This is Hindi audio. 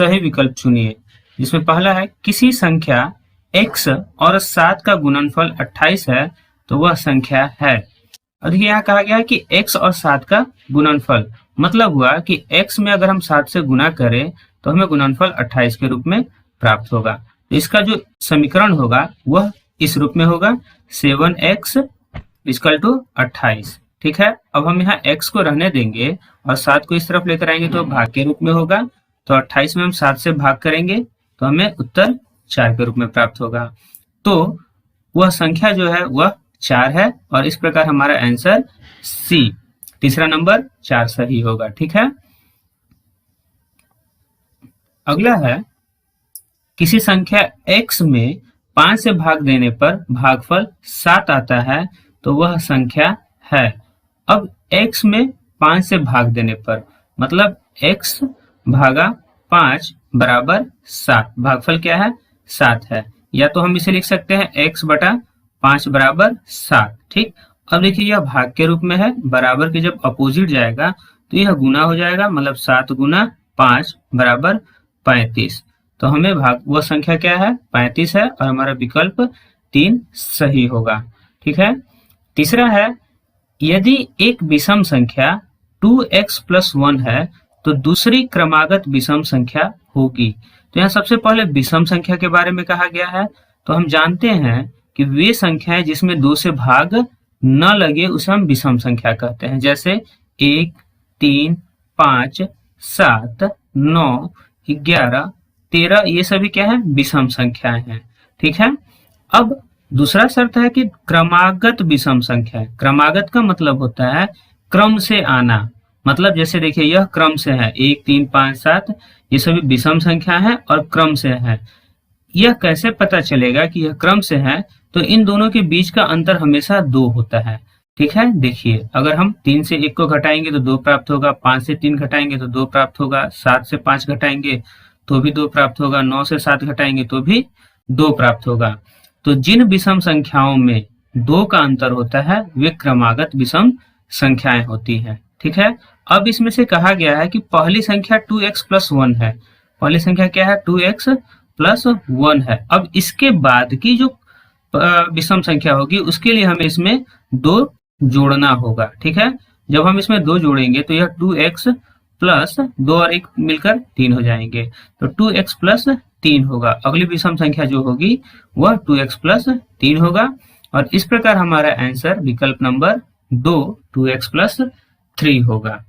सही विकल्प चुनिए। जिसमें पहला है किसी संख्या x और 7 का गुणनफल 28 है तो वह संख्या है। और यहाँ कहा गया है कि x और 7 का गुणनफल, मतलब हुआ कि x में अगर हम 7 से गुना करें तो हमें गुणनफल 28 के रूप में प्राप्त होगा। तो इसका जो समीकरण होगा वह इस रूप में होगा 7x = 28। ठीक है, अब हम यहाँ x को रहने देंगे और 7 को इस तरफ लेकर आएंगे तो भाग के रूप में होगा। तो 28 में हम 7 से भाग करेंगे तो हमें उत्तर 4 के रूप में प्राप्त होगा। तो वह संख्या जो है वह 4 है और इस प्रकार हमारा आंसर सी, तीसरा नंबर 4 सही होगा। ठीक है, अगला है किसी संख्या x में 5 से भाग देने पर भागफल 7 आता है तो वह संख्या है। अब x में 5 से भाग देने पर मतलब x भागा 5 बराबर 7, भागफल क्या है 7 है। या तो हम इसे लिख सकते हैं x बटा 5 बराबर 7। ठीक, अब देखिए यह भाग के रूप में है, बराबर के जब अपोजिट जाएगा तो यह गुना हो जाएगा, मतलब 7 गुना 5 बराबर 35। तो हमें भाग वह संख्या क्या है 35 है और हमारा विकल्प 3 सही होगा। ठीक है, तीसरा है यदि एक विषम संख्या 2x + 1 है तो दूसरी क्रमागत विषम संख्या होगी। तो यहाँ सबसे पहले विषम संख्या के बारे में कहा गया है। तो हम जानते हैं कि वे संख्याएं जिसमें 2 से भाग न लगे उसे हम विषम संख्या कहते हैं। जैसे 1, 3, 5, 7, 9, 11, 13, ये सभी क्या है विषम संख्याएं हैं। ठीक है, अब दूसरा शर्त है कि क्रमागत विषम संख्या। क्रमागत का मतलब होता है क्रम से आना, मतलब जैसे देखिए यह क्रम से है 1, 3, 5, 7, ये सभी विषम संख्या है और क्रम से है। यह कैसे पता चलेगा कि यह क्रम से है? तो इन दोनों के बीच का अंतर हमेशा 2 होता है। ठीक है, देखिए अगर हम 3 से 1 को घटाएंगे तो 2 प्राप्त होगा, 5 से 3 घटाएंगे तो 2 प्राप्त होगा, 7 से 5 घटाएंगे तो भी 2 प्राप्त होगा, 9 से 7 घटाएंगे तो भी 2 प्राप्त होगा। तो जिन विषम संख्याओं में 2 का अंतर होता है वे क्रमागत विषम संख्याएं होती हैं। ठीक है, अब इसमें से कहा गया है कि पहली संख्या 2x + 1 है। पहली संख्या क्या है 2x + 1 है। अब इसके बाद की जो विषम संख्या होगी उसके लिए हमें इसमें 2 जोड़ना होगा। ठीक है, जब हम इसमें 2 जोड़ेंगे तो यह 2x + 2 और 1 मिलकर 3 हो जाएंगे। तो 2x + 3 होगा। अगली विषम संख्या जो होगी वह 2x + 3 होगा और इस प्रकार हमारा आंसर विकल्प नंबर 2 2x + 3 होगा।